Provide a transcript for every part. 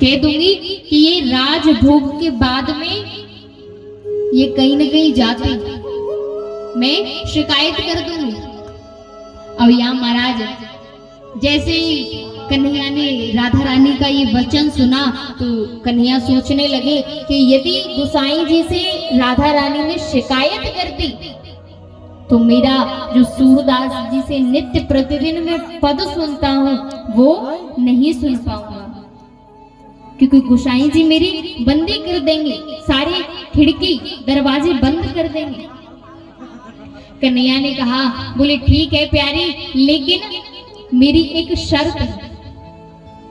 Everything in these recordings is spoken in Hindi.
कह दूंगी कि ये राजभोग के बाद में ये कहीं न कहीं जाते, मैं शिकायत कर दूंगी। अब यहाँ महाराज जैसे ही कन्हैया ने राधा रानी का ये वचन सुना तो कन्हैया सोचने लगे कि यदि गोसाई जी से राधा रानी ने शिकायत कर दी तो मेरा जो सूरदास जी से नित्य प्रतिदिन में पद सुनता हूँ वो नहीं सुन पाऊंगा, क्योंकि गोसाई जी मेरी बंदी कर देंगे, सारे खिड़की दरवाजे बंद कर देंगे। कन्हैया ने कहा, बोले ठीक है प्यारी, लेकिन मेरी एक शर्त है।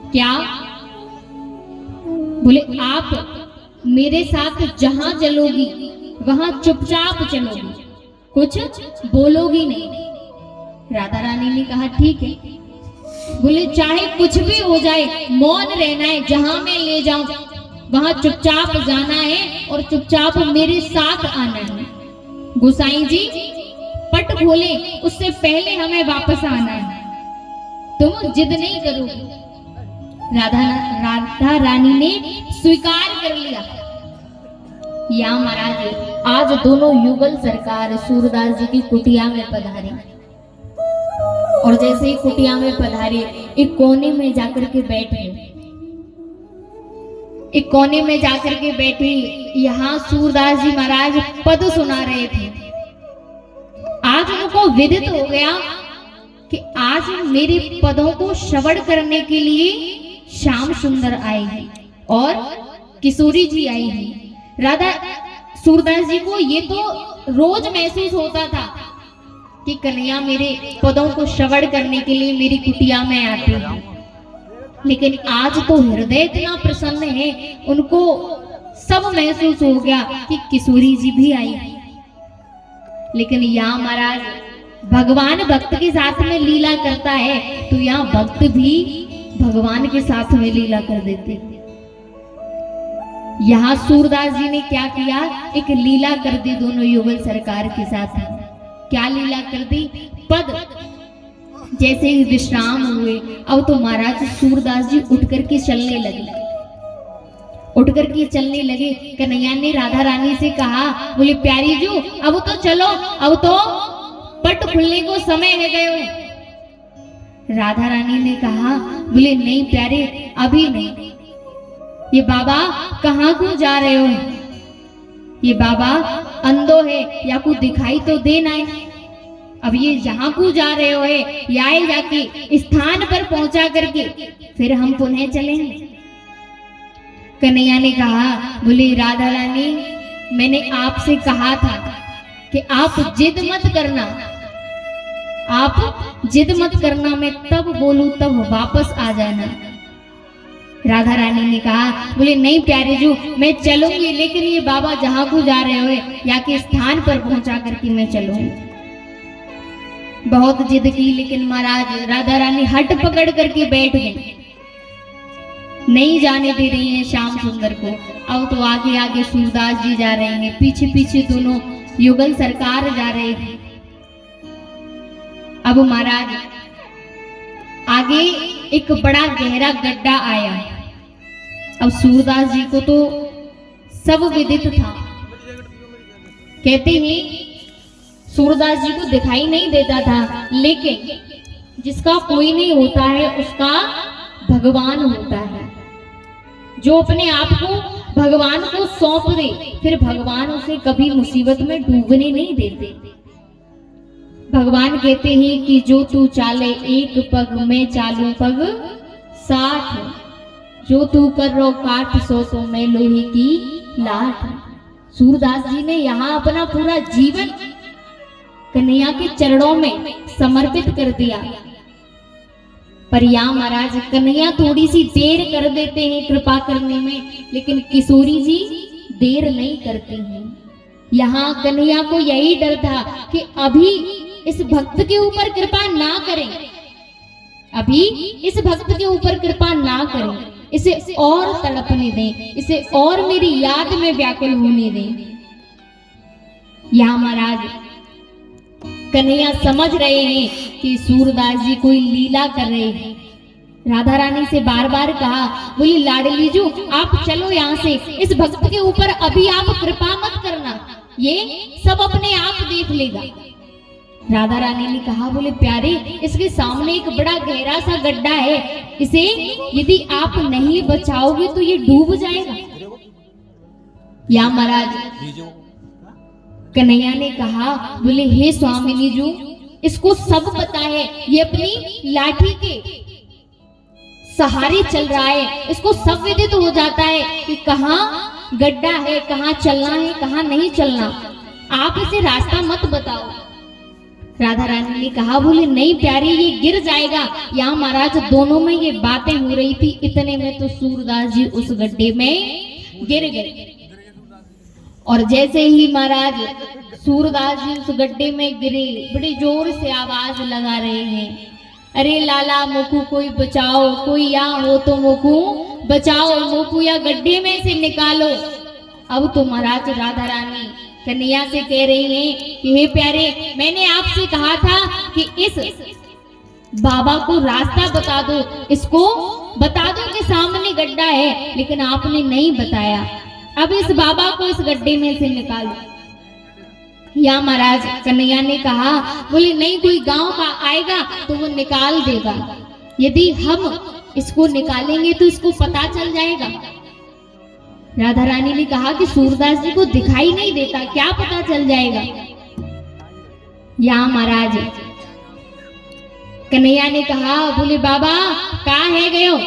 क्या? बोले आप मेरे साथ जहां चलोगी वहां चुपचाप चलोगी, कुछ बोलोगी नहीं। राधा रानी ने कहा ठीक है। बोले चाहे कुछ भी हो जाए मौन रहना है, जहां मैं ले जाऊं वहां चुपचाप जाना है और चुपचाप मेरे साथ आना है। गोसाई जी पट खोले उससे पहले हमें वापस आना है, तुम जिद नहीं करोगे। राधा रानी ने स्वीकार कर लिया। या महाराज आज दोनों युगल सरकार सूरदास जी की कुटिया में पधारे और जैसे ही कुटिया में पधारे एक कोने में जाकर के बैठे, एक कोने में जाकर के बैठे। यहाँ सूरदास जी महाराज पद सुना रहे थे। आज उनको विदित हो गया कि आज मेरे पदों को श्रवण करने के लिए श्याम सुंदर आए हैं और किशोरी जी आई हैं। राधा सूरदास जी को ये तो रोज महसूस होता था कि कन्हैया मेरे पदों को श्रवण करने के लिए मेरी कुटिया में आते हैं, लेकिन आज तो हृदय इतना प्रसन्न है, उनको सब महसूस हो गया कि किशोरी जी भी आई है। लेकिन यहाँ महाराज भगवान भक्त के साथ में लीला करता है तो यहाँ भक्त भी भगवान के साथ में लीला कर देते। यहाँ सूरदास जी ने क्या किया, एक लीला कर दी दोनों युगल सरकार के साथ। क्या लीला कर दी? पद जैसे ही विश्राम हुए अब तो महाराज सूरदास जी उठ करके चलने लगे, उठ करके चलने लगे। कन्हैया ने राधा रानी से कहा, बोले प्यारी जू अब तो चलो, अब तो पट खुलने को समय है गए। राधा रानी ने कहा, बोले नहीं प्यारे अभी नहीं। ये बाबा कहाँ को जा रहे हो? ये बाबा अंधो है या कुछ दिखाई तो देना है। अब ये जहां को जा रहे हो है या जाके स्थान पर पहुंचा करके फिर हम पुनः चलेंगे। कन्हैया ने कहा, बोले राधा रानी मैंने आपसे कहा था कि आप जिद मत करना, आप जिद मत करना, मैं तब बोलूं तब वापस आ जाना। राधा रानी ने कहा, बोले नहीं प्यारे जू मैं चलूंगी, लेकिन ये बाबा जहां को जा रहे हो या के स्थान पर पहुंचा करके मैं चलूंगी। बहुत जिद की, लेकिन महाराज राधा रानी हट पकड़ करके बैठ गई, नहीं जाने दे रही हैं श्याम सुंदर को। अब तो आगे आगे सूरदास जी जा रहे हैं, पीछे पीछे दोनों युगल सरकार जा रहे हैं। अब महाराज आगे एक बड़ा गहरा गड्ढा आया। अब सूरदास जी को तो सब विदित था। कहते हैं सूरदास जी को दिखाई नहीं देता था, लेकिन जिसका कोई नहीं होता है उसका भगवान होता है। जो अपने आप को भगवान को सौंप दे फिर भगवान उसे कभी मुसीबत में डूबने नहीं देते। भगवान कहते हैं कि जो तू चाले एक पग में चालू पग 60, जो तू कर रो काट 100 में लोहे की लाठ। सूरदास जी ने यहाँ अपना पूरा जीवन कन्हैया के चरणों में समर्पित कर दिया। पर यहाँ महाराज कन्हैया थोड़ी सी देर कर देते हैं कृपा करने में, लेकिन किशोरी जी देर नहीं करती हैं। यहाँ कन्हैया को यही डर था कि अभी इस भक्त के ऊपर कृपा ना करें, अभी इस भक्त के ऊपर कृपा ना करें, इसे और तड़पने दें, इसे और मेरी याद में व्याकुल होने दें। यहाँ महाराज कन्हैया समझ रहे हैं कि सूरदास जी कोई लीला कर रहे हैं राधा रानी से बार बार कहा, बोली लाडली जी आप चलो यहाँ से, इस भक्त के ऊपर अभी आप कृपा मत करना, ये सब अपने आप देख लेगा। राधा रानी ने कहा, बोले प्यारे इसके सामने एक बड़ा गहरा सा गड्ढा है, इसे यदि आप नहीं बचाओगे तो ये डूब जाएगा। या महाराज कन्हैया ने कहा, बोले हे स्वामिनी जी इसको सब पता है, ये अपनी लाठी के सहारे चल रहा है, इसको सब विदित हो जाता है कि कहाँ गड्ढा है, कहाँ चलना है, कहाँ नहीं चलना, आप इसे रास्ता मत बताओ। राधा रानी ने कहा, बोले नहीं प्यारे ये गिर जाएगा। यहाँ महाराज दोनों में ये बातें हो रही थी, इतने में तो सूरदास जी उस गड्ढे में गिर गए। और जैसे ही महाराज सूरदास जी उस गड्ढे में गिरे, बड़े जोर से आवाज लगा रहे हैं, अरे लाला मोकू कोई बचाओ, कोई यहाँ हो तो मोकू बचाओ, मोकू या गड्ढे में से निकालो। अब तो महाराज राधा रानी कन्हैया से कह रही हैं कि हे प्यारे मैंने आपसे कहा था कि इस बाबा को रास्ता बता दो, इसको बता दो कि सामने गड्ढा है, लेकिन आपने नहीं बताया। अब इस बाबा को इस गड्ढे में से निकालो। या महाराज कन्हैया ने कहा, बोले नहीं कोई गांव का आएगा तो वो निकाल देगा, यदि हम इसको निकालेंगे तो इसको पता चल जाएगा। राधा रानी ने कहा कि सूरदास जी को दिखाई नहीं देता, क्या पता चल जाएगा। या महाराज कन्हैया ने कहा, बोले बाबा कहाँ है गए हो।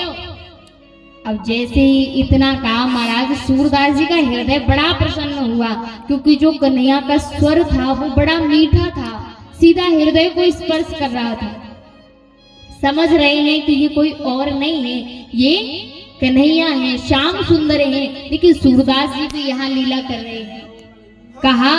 अब जैसे ही इतना कहा महाराज सूरदास जी का हृदय बड़ा प्रसन्न हुआ, क्योंकि जो कन्हैया का स्वर था वो बड़ा मीठा था, सीधा हृदय को स्पर्श कर रहा था। समझ रहे हैं कि ये कोई और नहीं है, ये कन्हैया है, श्याम सुंदर है, लेकिन सूरदास जी भी यहाँ लीला कर रहे हैं। कहा